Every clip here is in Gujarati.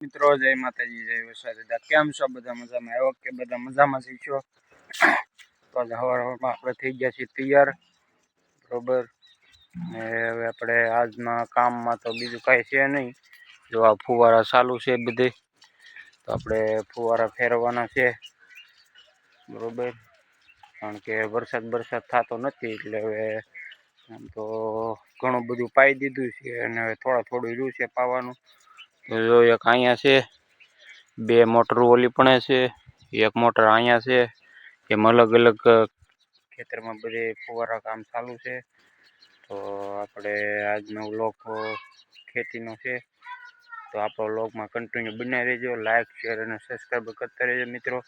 મિત્રો, જય માતાજી, જય વરસાદ. કેમ છો બધા? મજામાં? આવ્યો કે બધા મજામાં છો? તો હવારમાં આપણે થઈ ગયા છીએ તૈયાર, બરોબર. ને હવે આપણે આજના કામમાં તો બીજું કાંઈ છે નહીં. જો આ ફુવારા ચાલુ છે બધે, તો આપણે ફુવારા ફેરવવાના છે, બરોબર. કારણ કે વરસાદ થતો નથી, એટલે હવે આમ તો ઘણું બધું પાઈ દીધું છે અને હવે થોડું રહ્યું છે પાવાનું. જો એક અહીંયા છે, બે મોટર ઓલી પણ છે, એક મોટર અહીંયા છે. એમ અલગ અલગ ખેતરમાં બધે ફુવારા કામ ચાલુ છે. તો આપણે આજનો વ્લોગ ખેતીનો છે, તો આપણો વ્લોગમાં કન્ટિન્યુ બનાવી રહેજો. લાઈક, શેર અને સબસ્ક્રાઈબ કરતા રહેજો મિત્રો.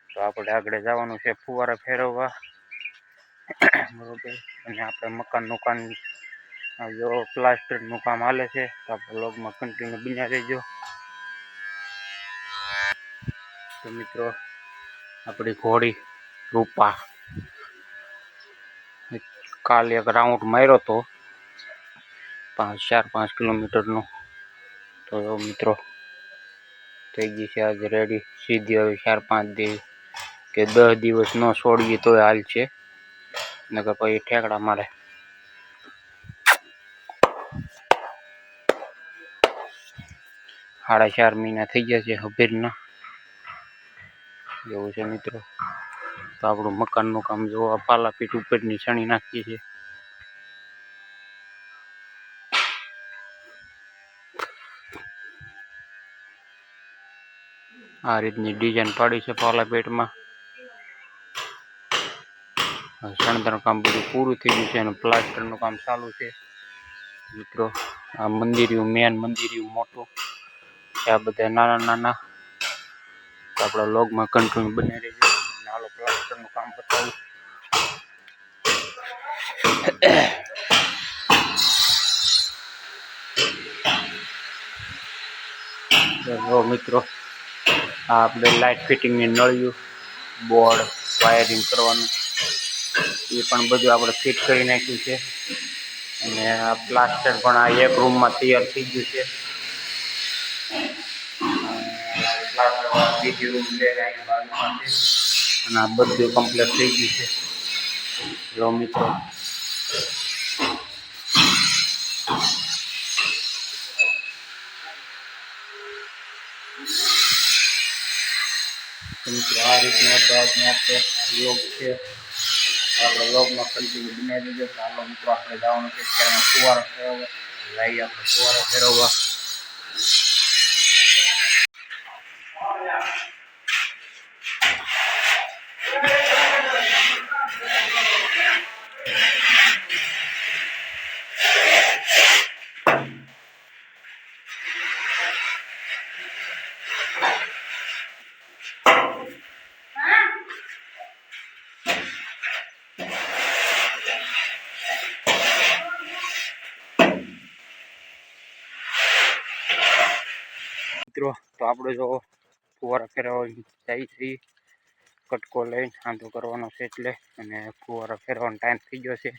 તો આપણે આગળ જવાનું છે ફુવારા ફેરવવા, બરોબર. અને આપણે મકાનનું કામ જો પ્લાસ્ટરનું કામ હાલે છે, તો આપણે વ્લોગમાં કન્ટિન્યુ બનાવી રહેજો. તો મિત્રો, આપણી ઘોડી રૂપા કાલે એક રાઉન્ડ માર્યો તો 4-5 કિલોમીટરનો. તો મિત્રો થઈ ગઈ છે આજે રેડી. સીધી હવે 4-5 દિવસ કે 10 દિવસ ન છોડીએ તો હાલ છે, નકર પછી ઠેકડા મારે. સાડા 4 મહિના થઈ ગયા છે હભેરના, એવું છે મિત્રો. તો આપણું મકાનનું કામ જોવા પાલાપીટ ઉપરની છણી નાખીએ છીએ. આ રીતની ડિઝાઇન પાડી છે પાલાપેટમાં. શણતરનું કામ બધું પૂરું થઈ ગયું છે અને પ્લાસ્ટરનું કામ ચાલુ છે મિત્રો. આ મંદિર મેન મંદિર મોટું, આ બધા નાના. તો આપણા લોગમાં કન્ટિન્યુ બની રહેજો. નાલો પ્લાસ્ટરનું કામ બતાવું. જો મિત્રો, આ આપણે લાઇટ ફિટિંગની નળિયું, બોર્ડ, વાયરિંગ કરવાનું એ પણ બધું આપણે ફિટ કરી નાખ્યું છે. અને આ પ્લાસ્ટર પણ આ એક રૂમમાં તૈયાર થઈ ગયું છે. બીજી રૂમ છે અહીં બાજુમાં છે, અને આ બધું કમ્પ્લીટ થઈ ગયું છે. જો મિત્રો, આ રીતનો આજનો આપણે વ્લોગ છે. આપણે વ્લોગમાં કન્ટિન્યુ બનાવી દેજો. ચાલો મિત્રો, આપણે જવાનું છે અત્યારમાં ફુવારા ફેરવવા. લઈએ આપણે ફુવારા ફેરવવા. મિત્રો, તો આપણે જો ફુવારા ફેરવવા જાય છે, કટકો લઈને આંધો કરવાનો છે એટલે, અને ફુવારા ફેરવાનો ટાઈમ થઈ ગયો છે.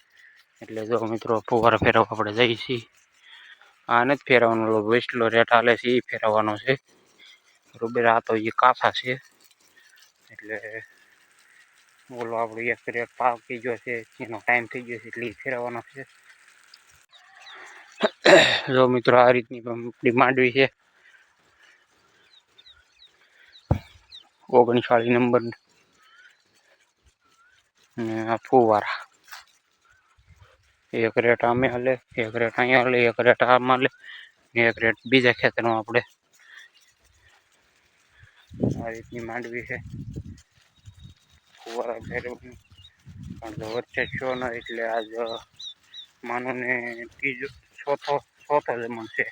એટલે જો મિત્રો, ફુવારા ફેરવવા આપણે જઈએ છીએ. આ નથી ફેરવાનો, વેસ્ટલો રેટ હાલે છે એ ફેરવવાનો છે, બરોબર. આ તો એ કાફા છે, એટલે બોલો આપણે એક રેટ પાવ થઈ ગયો છે, એનો ટાઈમ થઈ ગયો છે એટલે એ ફેરવવાનો છે. જો મિત્રો, આ રીતની આપણી માંડવી છે, 39 નંબર. ને આ ફુવારા એક રેટ આમે હાલે, એક રેટ અહીંયા હાલે, એક રેટ આમાં હાલે, એક રેટ બીજા ખેતરમાં. આપણે આ રીતની માંડવી છે ફુવારા ફેરવવાની. કારણ કે વચ્ચે છો ન એટલે આજ માનો ને ચોથો જમણ છે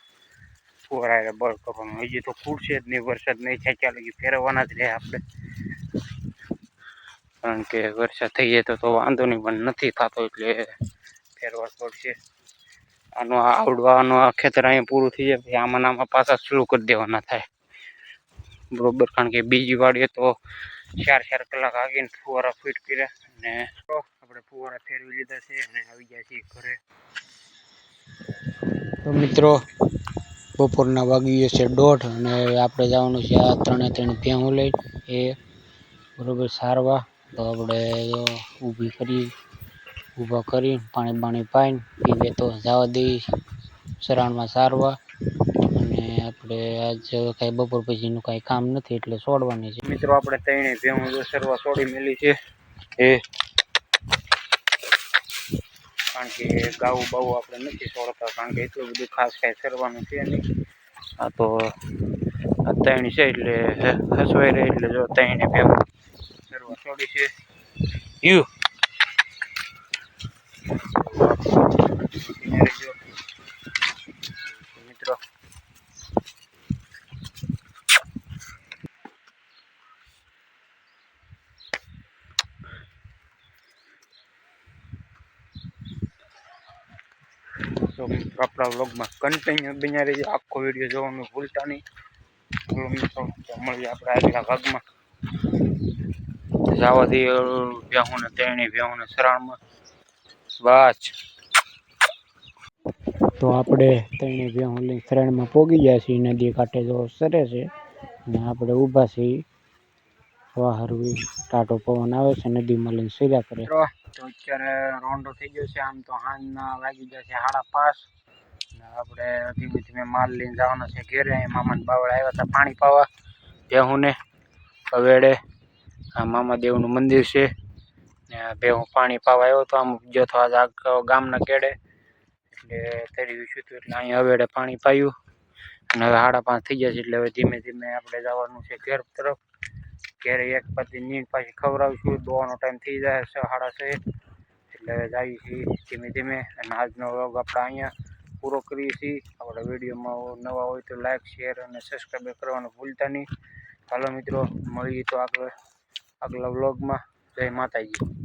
ફુવારા બળ કરવાનું. હજી તો ફૂટશે જ નહીં, વરસાદ નહીં થાય ત્યાં લગી ફેરવવાના જ રહે આપણે. કારણ કે વરસાદ થઈ જાય તો વાંધો નહીં, પણ નથી થતો એટલે ફેરવા પડશે. આનું આ ખેતર અહીંયા પૂરું થઈ જાય પછી આમાં પાછા શરૂ કરી દેવાના થાય, બરોબર. કારણ કે બીજી વાડીએ તો 4 કલાક આગીને ફુવારા ફિટ કર્યા. અને આપણે ફુવારા ફેરવી લીધા છે અને આવી ગયા છીએ ઘરે. તો મિત્રો, બપોરના વાગી છે 1:30 અને આપણે જવાનું છે આ 3 ભેહું લઈ એ બરોબર સારવા. તો આપણે ઊભા કરી પાણી પાઈને પીવે તો જવા દઈ સરાણમાં સારવા. અને આપણે આજ કાંઈ બપોર પછીનું કાંઈ કામ નથી એટલે છોડવાની છે. મિત્રો આપણે 3 ભેહું સરવા છોડી મેલી છે કારણ કે ગાવું બાવું આપણે નથી છોડતા કારણ કે એટલું બધું ખાસ કાંઈ સરવાનું છે નહીં. આ તો 3 છે એટલે હસવાઈ રહે એટલે જો 3 ભેહું સરવા છોડી છે. મિત્રો તો આપણા વ્લોગમાં કન્ટિન્યુ બન્યા રહીએ, આખો વિડીયો જોવાનું ભૂલતા નહીં. મિત્રો મળીએ આપણે આગલા ભાગમાં. જવા દઈએ ભેહુંને 3 ભેહુંને સરાણમાં બસ. તો આપણે 3 ભેહું લઈને સરાણમાં પોગી ગયા છીએ. નદી કાંઠે જો સરે છે અને આપણે ઊભા છીએ. વાહરવી ટાટો પવન આવે છે નદીમાં લઈને સર્યા કરે. તો અત્યારે રોંડો થઈ ગયો છે. આમ તો હાંજના વાગી ગયા છે 5:30 ને આપણે ધીમે ધીમે માલ લઈને જવાના છે ઘેરે. મામાને બાવળે આવ્યા હતા પાણી પાવા ભેહુંને કવેડે. આ મામાદેવનું મંદિર છે ને ભેહું પાણી પાવા આવ્યો તો આમ જતો આજ ગામના કેડે એટલે તળ્યું છું એટલે અહીંયા હવેડે પાણી પાયું અને હવે 5:30 થઈ ગયા છે એટલે હવે ધીમે ધીમે આપણે જવાનું છે ઘેર તરફ. ઘેરે એક પાછી નીંદ પાછી ખવડાવશું. દોવાનો ટાઈમ થઈ જાય 6:30 એટલે હવે જઈએ છીએ ધીમે ધીમે. અને આજનો વ્લોગ આપણે અહીંયા પૂરો કરીએ છીએ. આપણા વિડીયોમાં નવા હોય તો લાઈક શેર અને સબસ્ક્રાઈબ કરવાનું ભૂલતા નહીં. ચાલો મિત્રો મળીએ તો આગલા વ્લોગમાં. જય માતાજી.